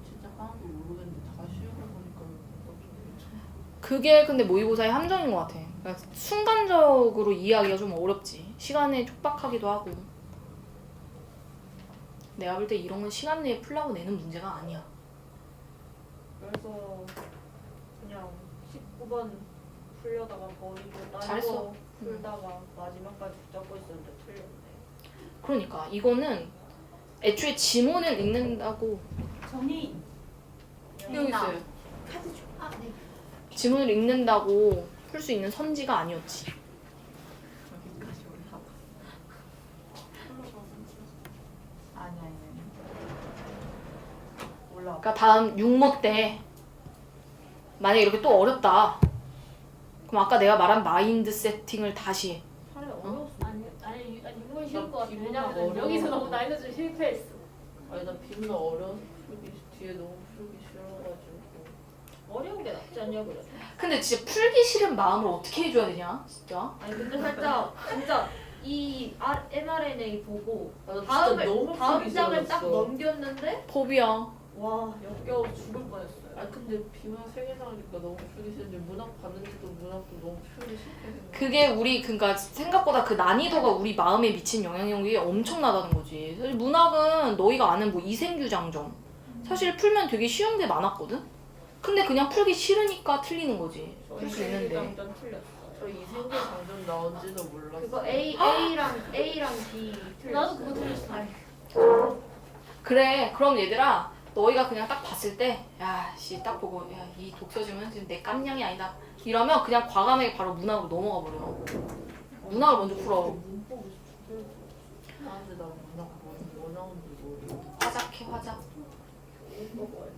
진짜 하나도 모르겠는데 다시 읽어보니까 그게 근데 모의고사의 함정인 것 같아. 그러니까 순간적으로 이해하기가 좀 어렵지. 시간에 촉박하기도 하고. 내가 볼 때 이런 건 시간 내에 풀라고 내는 문제가 아니야. 그래서 그냥 19번 풀려다가 버리고 잘했어. 딴거 풀다가 마지막까지 붙잡고 있었는데 틀렸네. 그러니까 이거는 애초에 지문을 읽는다고 전이 여기 있어요. 지문을 읽는다고 풀 수 있는 선지가 아니었지. 여기까지 올라가. 아니. 올라가. 그러니까 다음 6모 때 만약에 이렇게 또 어렵다. 그럼 아까 내가 말한 마인드 세팅을 다시 해. 차라리 어려웠어. 아니 이건 쉬울 것 같아. 비문학 왜냐면 어려워. 여기서 너무 나이는 좀 실패했어. 아니 나 비문학 어려워서 풀기 뒤에 너무 풀기 싫어가지고. 어려운 게 낫지 않냐고 그래. 근데 진짜 풀기 싫은 마음을 어떻게 해줘야 되냐 진짜. 아니 근데 살짝 진짜 이 mRNA 보고 나 진짜 다음을 너무 다음 풀기 장을 딱 싫었어. 넘겼는데 법이야. 와 역겨워 죽을 뻔했어요. 아 근데 비문학 3개 나오니까 너무 풀기 싫은데 문학 봤는데도 문학도 너무 풀기 싫게 그게 우리 그러니까 생각보다 그 난이도가 우리 마음에 미친 영향력이 엄청나다는 거지. 사실 문학은 너희가 아는 뭐 이생규 장정 사실 풀면 되게 쉬운 게 많았거든. 근데 그냥 풀기 싫으니까 틀리는 거지. 풀 수 있는데. 장전 틀렸어. 저 이생계 장전 나온지도 몰랐어. 그거 A랑 B 틀렸어. 나도 그거 틀렸어. 그래 그럼 얘들아 너희가 그냥 딱 봤을 때 야 씨 딱 보고 야 이 독서지문 지금 내 깜냥이 아니다 이러면 그냥 과감하게 바로 문학으로 넘어가 버려. 문학을 먼저 풀어. 문법이 진짜. 아 근데 나 문학 뭐 나온지 모르겠어. 화작해 화작.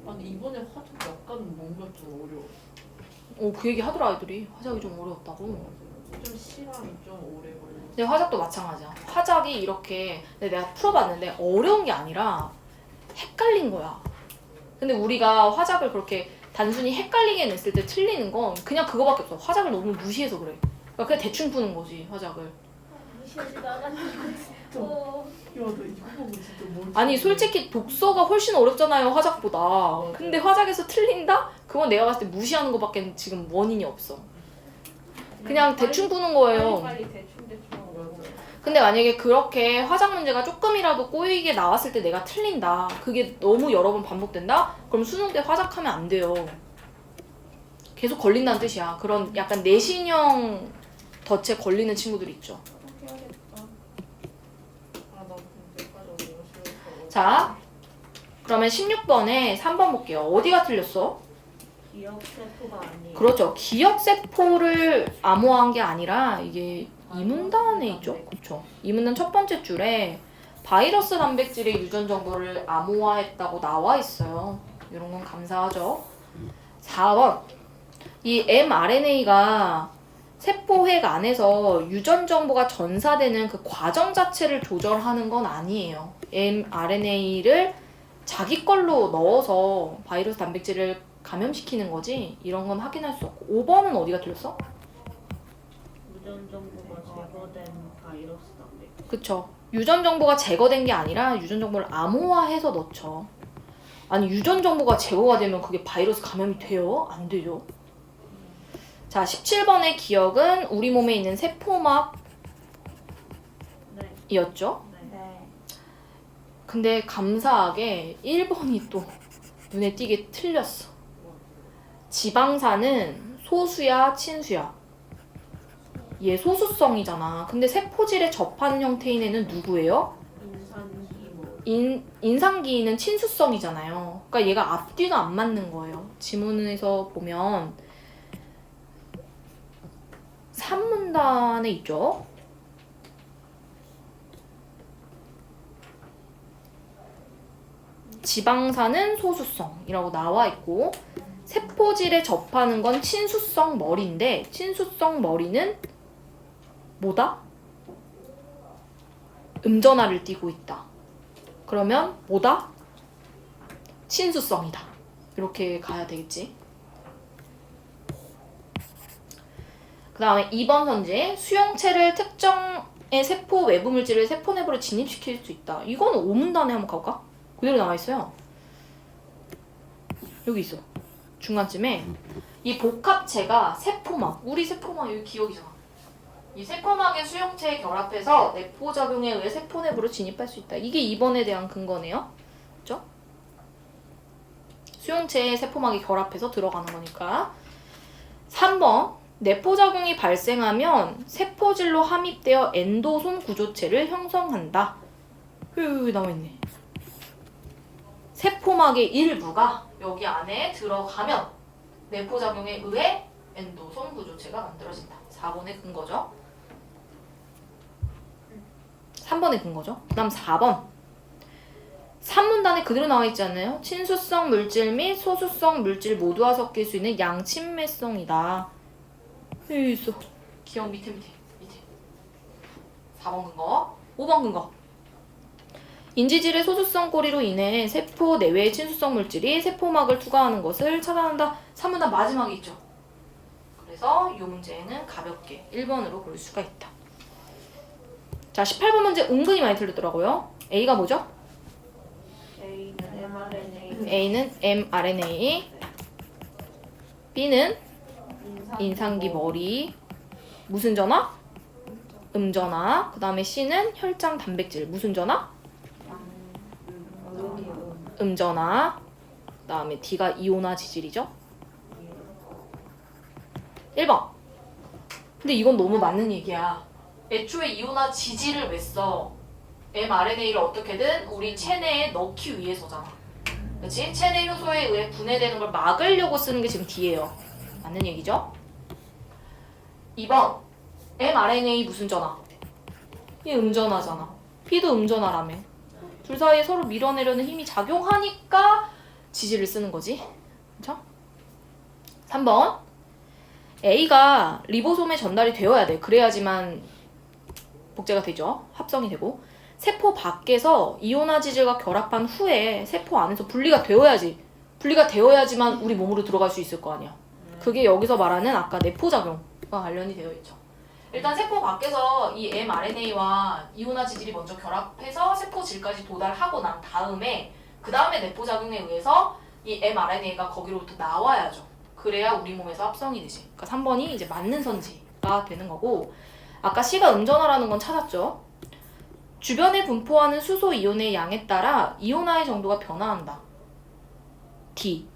아니 이번에 화작 약간 뭔가 좀 어려워. 그 얘기 하더라 아이들이. 화작이 좀 어려웠다고. 좀 시간이 좀 오래 걸려. 근데 화작도 마찬가지야. 화작이 이렇게 근데 내가 풀어봤는데 어려운 게 아니라 헷갈린 거야. 근데 우리가 화작을 그렇게 단순히 헷갈리게 냈을 때 틀리는 건 그냥 그거밖에 없어. 화작을 너무 무시해서 그래. 그러니까 그냥 대충 푸는 거지 화작을. 무시하지 나가는 야, 나 이거 보고 진짜 뭘. 아니 솔직히 독서가 훨씬 어렵잖아요 화작보다. 근데 화작에서 틀린다? 그건 내가 봤을 때 무시하는 거밖에 지금 원인이 없어. 그냥 대충 푸는 거예요. 빨리 대충 하고. 맞아. 근데 만약에 그렇게 화작 문제가 조금이라도 꼬이게 나왔을 때 내가 틀린다. 그게 너무 여러 번 반복된다? 그럼 수능 때 화작하면 안 돼요. 계속 걸린다는 뜻이야. 그런 약간 내신형 덫에 걸리는 친구들 있죠. 아, 나 근데까지 너무 싫었어. 자, 그러면 16번에 3번 볼게요. 어디가 틀렸어? 기억 세포가 아니에요. 그렇죠. 기억세포를 암호화한 게 아니라 이게 이문단에 있죠. 그렇죠. 이문단 첫 번째 줄에 바이러스 단백질의 유전 정보를 암호화했다고 나와 있어요. 이런 건 감사하죠. 4번. 이 mRNA가 세포획 안에서 유전 정보가 전사되는 그 과정 자체를 조절하는 건 아니에요. mRNA를 자기 걸로 넣어서 바이러스 단백질을 감염시키는 거지 이런 건 확인할 수 없고. 5번은 어디가 틀렸어? 유전 정보가 제거된 바이러스 단백질. 그쵸. 유전 정보가 제거된 게 아니라 유전 정보를 암호화해서 넣죠. 아니 유전 정보가 제거가 되면 그게 바이러스 감염이 돼요? 안 되죠. 자 17번의 기억은 우리 몸에 있는 세포막이었죠. 네. 네. 근데 감사하게 1번이 또 눈에 띄게 틀렸어. 지방산은 소수야 친수야? 얘 소수성이잖아. 근데 세포질에 접하는 형태인 애는 누구예요? 인산기 뭐. 인상기는 친수성이잖아요. 그러니까 얘가 앞뒤가 안 맞는 거예요. 지문에서 보면 3문단에 있죠. 지방산은 소수성이라고 나와 있고 세포질에 접하는 건 친수성 머리인데 친수성 머리는 뭐다? 음전화를 띠고 있다. 그러면 뭐다? 친수성이다. 이렇게 가야 되겠지. 그 다음에 2번 선지 수용체를 특정의 세포 외부 물질을 세포 내부로 진입시킬 수 있다. 이거는 5문단에 한번 가볼까? 그대로 나와 있어요. 여기 있어. 중간쯤에 이 복합체가 세포막, 우리 세포막 여기 기억이잖아. 이 세포막의 수용체에 결합해서 내포작용에 의해 세포 내부로 진입할 수 있다. 이게 2번에 대한 근거네요. 그렇죠? 수용체에 세포막이 결합해서 들어가는 거니까. 3번 내포작용이 발생하면 세포질로 함입되어 엔도솜 구조체를 형성한다. 여기 나와있네. 세포막의 일부가 여기 안에 들어가면 내포작용에 의해 엔도솜 구조체가 만들어진다. 4번의 근거죠. 3번의 근거죠. 그 다음 4번. 3문단에 그대로 나와 있지 않나요? 친수성 물질 및 소수성 물질 모두와 섞일 수 있는 양친매성이다. 여기 있어. 기억 밑에. 4번 근거. 5번 근거. 인지질의 소수성 꼬리로 인해 세포 내외의 친수성 물질이 세포막을 투과하는 것을 차단한다. 3문단 마지막에 있죠. 그래서 이 문제는 가볍게 1번으로 볼 수가 있다. 자, 18번 문제 은근히 많이 틀렸더라고요. A가 뭐죠? A는 mRNA, A는 mRNA, B는 인상기 머리, 무슨 전화? 음전화. 그 다음에 C는 혈장 단백질, 무슨 전화? 음전화. 그 다음에 D가 이온화 지질이죠. 1번. 근데 이건 너무 맞는 얘기야. 애초에 이온화 지질을 왜 써? mRNA를 어떻게든 우리 체내에 넣기 위해서잖아. 그치? 체내 효소에 의해 분해되는 걸 막으려고 쓰는 게 지금 D예요. 맞는 얘기죠? 2번. mRNA 무슨 전화? 얘 음전화잖아. B도 음전화라며. 둘 사이에 서로 밀어내려는 힘이 작용하니까 지질을 쓰는 거지. 그쵸? 3번. A가 리보솜에 전달이 되어야 돼. 그래야지만 복제가 되죠. 합성이 되고. 세포 밖에서 이온화 지질과 결합한 후에 세포 안에서 분리가 되어야지. 분리가 되어야지만 우리 몸으로 들어갈 수 있을 거 아니야. 그게 여기서 말하는 아까 내포작용과 관련이 되어 있죠. 일단 세포 밖에서 이 mRNA와 이온화 지질이 먼저 결합해서 세포질까지 도달하고 난 다음에 그 다음에 내포작용에 의해서 이 mRNA가 거기로부터 나와야죠. 그래야 우리 몸에서 합성이 되지. 그러니까 3번이 이제 맞는 선지가 되는 거고, 아까 C가 음전화라는 건 찾았죠. 주변에 분포하는 수소 이온의 양에 따라 이온화의 정도가 변화한다. D.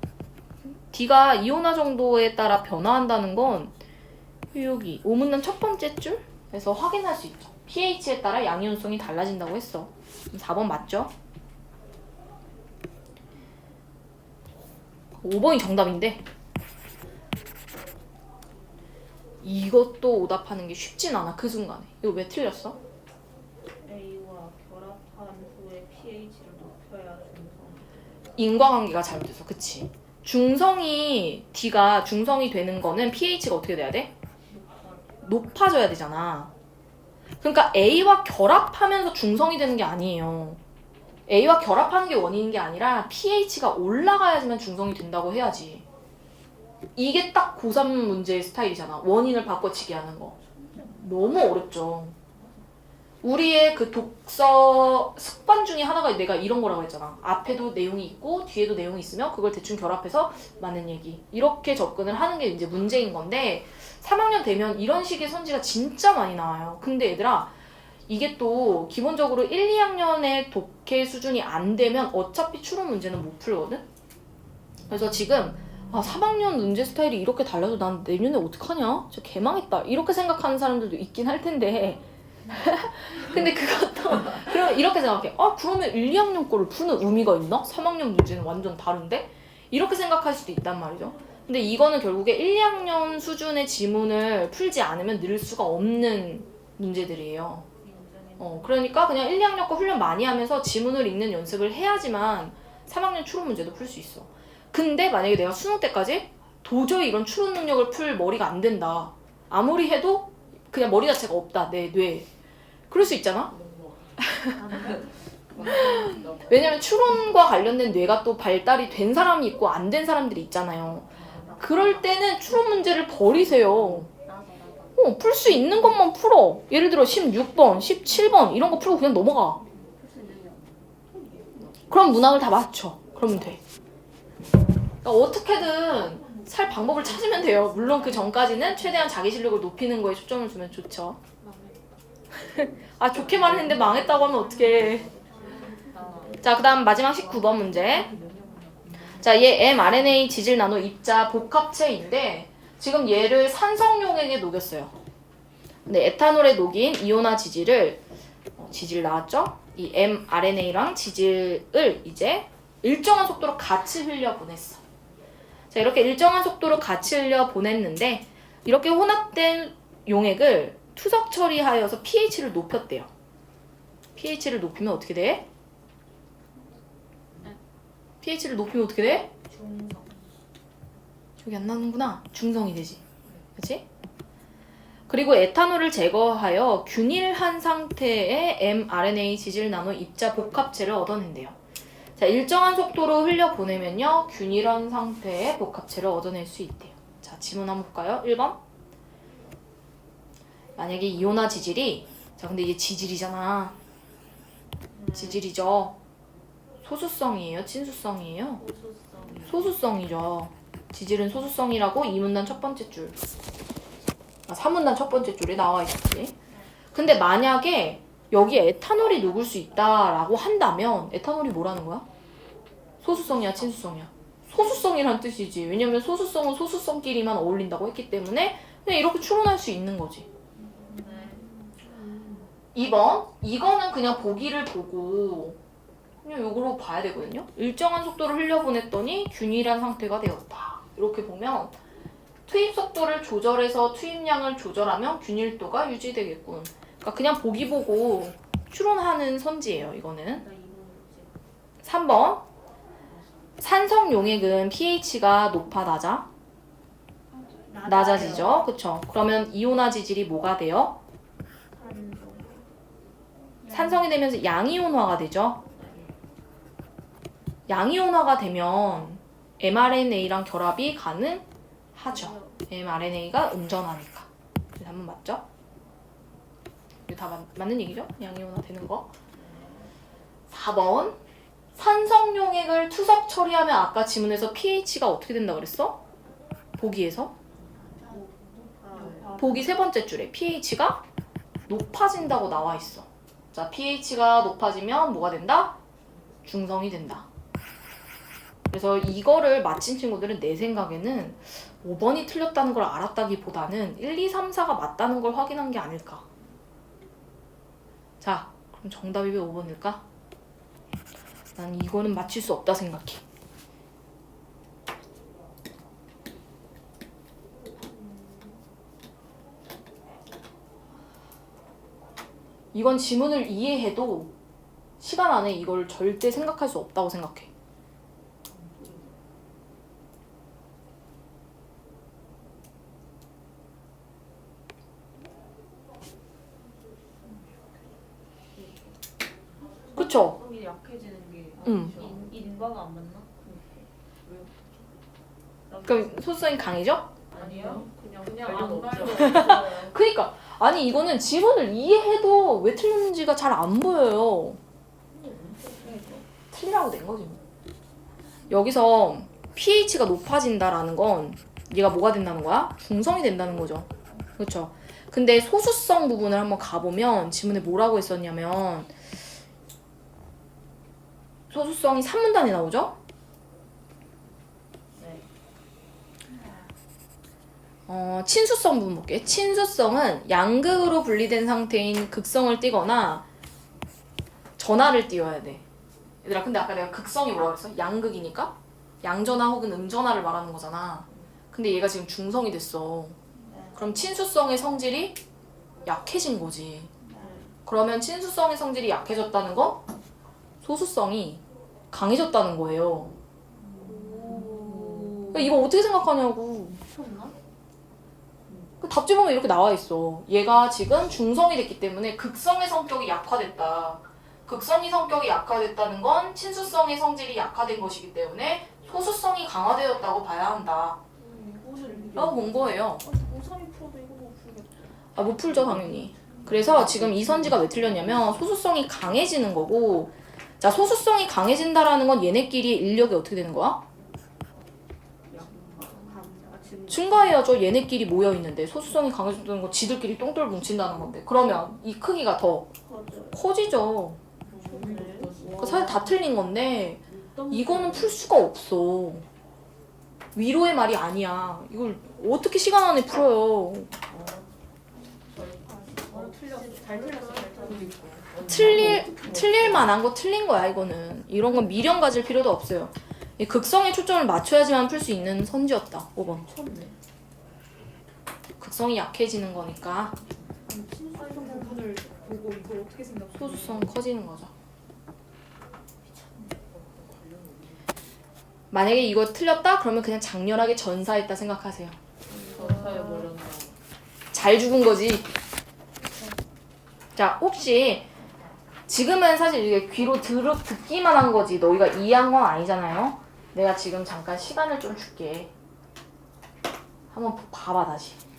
D가 이온화 정도에 따라 변화한다는 건 여기 5문단 첫 번째 줄에서 확인할 수 있죠. pH에 따라 양이온성이 달라진다고 했어. 4번 맞죠? 5번이 정답인데 이것도 오답하는 게 쉽진 않아. 그 순간에. 이거 왜 틀렸어? A와 결합한 후에 pH를 높여야 중성. 인과관계가 잘못돼서. 그치? 중성이 D가 중성이 되는 거는 pH가 어떻게 돼야 돼? 높아져야 되잖아. 그러니까 A와 결합하면서 중성이 되는 게 아니에요. A와 결합하는 게 원인인 게 아니라 pH가 올라가야지만 중성이 된다고 해야지. 이게 딱 고3 문제의 스타일이잖아. 원인을 바꿔치기 하는 거. 너무 어렵죠. 우리의 그 독서 습관 중에 하나가 내가 이런 거라고 했잖아. 앞에도 내용이 있고 뒤에도 내용이 있으면 그걸 대충 결합해서 맞는 얘기. 이렇게 접근을 하는 게 이제 문제인 건데 3학년 되면 이런 식의 선지가 진짜 많이 나와요. 근데 얘들아, 이게 또 기본적으로 1, 2학년의 독해 수준이 안 되면 어차피 추론 문제는 못 풀거든? 그래서 지금 3학년 문제 스타일이 이렇게 달라서 난 내년에 어떡하냐? 진짜 개망했다. 이렇게 생각하는 사람들도 있긴 할 텐데 근데 그것도 그럼 이렇게 생각해. 그러면 1, 2학년 거를 푸는 의미가 있나? 3학년 문제는 완전 다른데? 이렇게 생각할 수도 있단 말이죠. 근데 이거는 결국에 1, 2학년 수준의 지문을 풀지 않으면 늘 수가 없는 문제들이에요. 그러니까 그냥 1, 2학년 거 훈련 많이 하면서 지문을 읽는 연습을 해야지만 3학년 추론 문제도 풀 수 있어. 근데 만약에 내가 수능 때까지 도저히 이런 추론 능력을 풀 머리가 안 된다. 아무리 해도 그냥 머리 자체가 없다. 내 뇌에. 그럴 수 있잖아? 왜냐면 추론과 관련된 뇌가 또 발달이 된 사람이 있고 안 된 사람들이 있잖아요. 그럴 때는 추론 문제를 버리세요. 풀 수 있는 것만 풀어. 예를 들어 16번, 17번 이런 거 풀고 그냥 넘어가. 그럼 문항을 다 맞춰. 그러면 돼. 그러니까 어떻게든 살 방법을 찾으면 돼요. 물론 그 전까지는 최대한 자기 실력을 높이는 거에 초점을 두면 좋죠. 좋게 말했는데 망했다고 하면 어떡해. 자, 그 다음 마지막 19번 문제. 자, 얘 mRNA 지질 나노 입자 복합체인데 지금 얘를 산성용액에 녹였어요. 근데 에탄올에 녹인 이온화 지질을 지질 나왔죠? 이 mRNA랑 지질을 이제 일정한 속도로 같이 흘려 보냈어. 자, 이렇게 일정한 속도로 같이 흘려 보냈는데 이렇게 혼합된 용액을 투석 처리하여서 pH를 높였대요. pH를 높이면 어떻게 돼? pH를 높이면 어떻게 돼? 중성. 저기 안 나오는구나. 중성이 되지. 그치? 그리고 에탄올을 제거하여 균일한 상태의 mRNA 지질 나노 입자 복합체를 얻어낸대요. 자, 일정한 속도로 흘려보내면요. 균일한 상태의 복합체를 얻어낼 수 있대요. 자, 지문 한번 볼까요? 1번. 만약에 이온화 지질이, 자, 근데 이게 지질이잖아. 지질이죠. 소수성이에요? 친수성이에요? 소수성이죠. 지질은 소수성이라고 2문단 첫 번째 줄. 3문단 첫 번째 줄에 나와 있지. 근데 만약에 여기에 에탄올이 녹을 수 있다라고 한다면 에탄올이 뭐라는 거야? 소수성이야, 친수성이야? 소수성이란 뜻이지. 왜냐면 소수성은 소수성끼리만 어울린다고 했기 때문에 그냥 이렇게 추론할 수 있는 거지. 2번. 이거는 그냥 보기를 보고 그냥 요거로 봐야 되거든요. 일정한 속도를 흘려보냈더니 균일한 상태가 되었다. 이렇게 보면 투입 속도를 조절해서 투입량을 조절하면 균일도가 유지되겠군. 그러니까 그냥 보기 보고 추론하는 선지예요, 이거는. 3번. 산성 용액은 pH가 높아 낮아지죠? 그쵸? 그러면 이온화 지질이 뭐가 돼요? 산성이 되면서 양이온화가 되죠? 양이온화가 되면 mRNA랑 결합이 가능하죠. mRNA가 운전하니까. 그래서 한번 맞죠? 이거 다 맞는 얘기죠? 양이온화 되는 거. 4번. 산성 용액을 투석 처리하면 아까 지문에서 pH가 어떻게 된다 그랬어? 보기에서? 보기 세 번째 줄에 pH가 높아진다고 나와 있어. 자, pH가 높아지면 뭐가 된다? 중성이 된다. 그래서 이거를 맞힌 친구들은 내 생각에는 5번이 틀렸다는 걸 알았다기보다는 1, 2, 3, 4가 맞다는 걸 확인한 게 아닐까. 자, 그럼 정답이 왜 5번일까? 난 이거는 맞힐 수 없다 생각해. 이건 지문을 이해해도 시간 안에 이걸 절대 생각할 수 없다고 생각해. 그쵸? 성이 약해지는 게 응. 인과가 안 맞나? 그럼 소수성이 강해져? 아니요. 그냥 그냥 안 없죠. 맞아요. 그니까 아니 이거는 지문을 이해해도 왜 틀렸는지가 잘 안 보여요. 틀리라고 낸 거지 뭐. 여기서 pH가 높아진다라는 건 얘가 뭐가 된다는 거야? 중성이 된다는 거죠. 그렇죠? 근데 소수성 부분을 한번 가보면 지문에 뭐라고 했었냐면 소수성이 3문단에 나오죠? 친수성 부분 볼게요. 친수성은 양극으로 분리된 상태인 극성을 띠거나 전하를 띄워야 돼. 얘들아, 근데 아까 내가 극성이 뭐라고 했어? 양극이니까? 양전하 혹은 음전하를 말하는 거잖아. 근데 얘가 지금 중성이 됐어. 그럼 친수성의 성질이 약해진 거지. 그러면 친수성의 성질이 약해졌다는 건 소수성이 강해졌다는 거예요. 그러니까 이거 어떻게 생각하냐고. 그 답지 보면 이렇게 나와 있어. 얘가 지금 중성이 됐기 때문에 극성의 성격이 약화됐다. 극성의 성격이 약화됐다는 건 친수성의 성질이 약화된 것이기 때문에 소수성이 강화되었다고 봐야 한다. 라고 본 거예요. 아, 못 풀죠 당연히. 그래서 지금 이 선지가 왜 틀렸냐면 소수성이 강해지는 거고, 자, 소수성이 강해진다라는 건 얘네끼리 인력이 어떻게 되는 거야? 증가해야죠. 얘네끼리 모여있는데 소수성이 강해진다는 건 지들끼리 똥돌 뭉친다는 건데, 그러면 이 크기가 더 커지죠. 그러니까 사실 다 틀린 건데 이거는 풀 수가 없어. 위로의 말이 아니야. 이걸 어떻게 시간 안에 풀어요. 틀릴 만한 거 틀린 거야. 이거는 이런 건 미련 가질 필요도 없어요. 이 극성에 초점을 맞춰야지만 풀 수 있는 선지였다. 5번. 각성이 약해지는 거니까 신사이드 부분을 보고 이걸 어떻게 생각해? 소수성 커지는 거죠. 만약에 이거 틀렸다? 그러면 그냥 장렬하게 전사했다 생각하세요. 전사해버렸나. 잘 죽은 거지. 자, 혹시 지금은 사실 이게 귀로 듣기만 한 거지 너희가 이해한 건 아니잖아요. 내가 지금 잠깐 시간을 좀 줄게. 한번 봐봐 다시.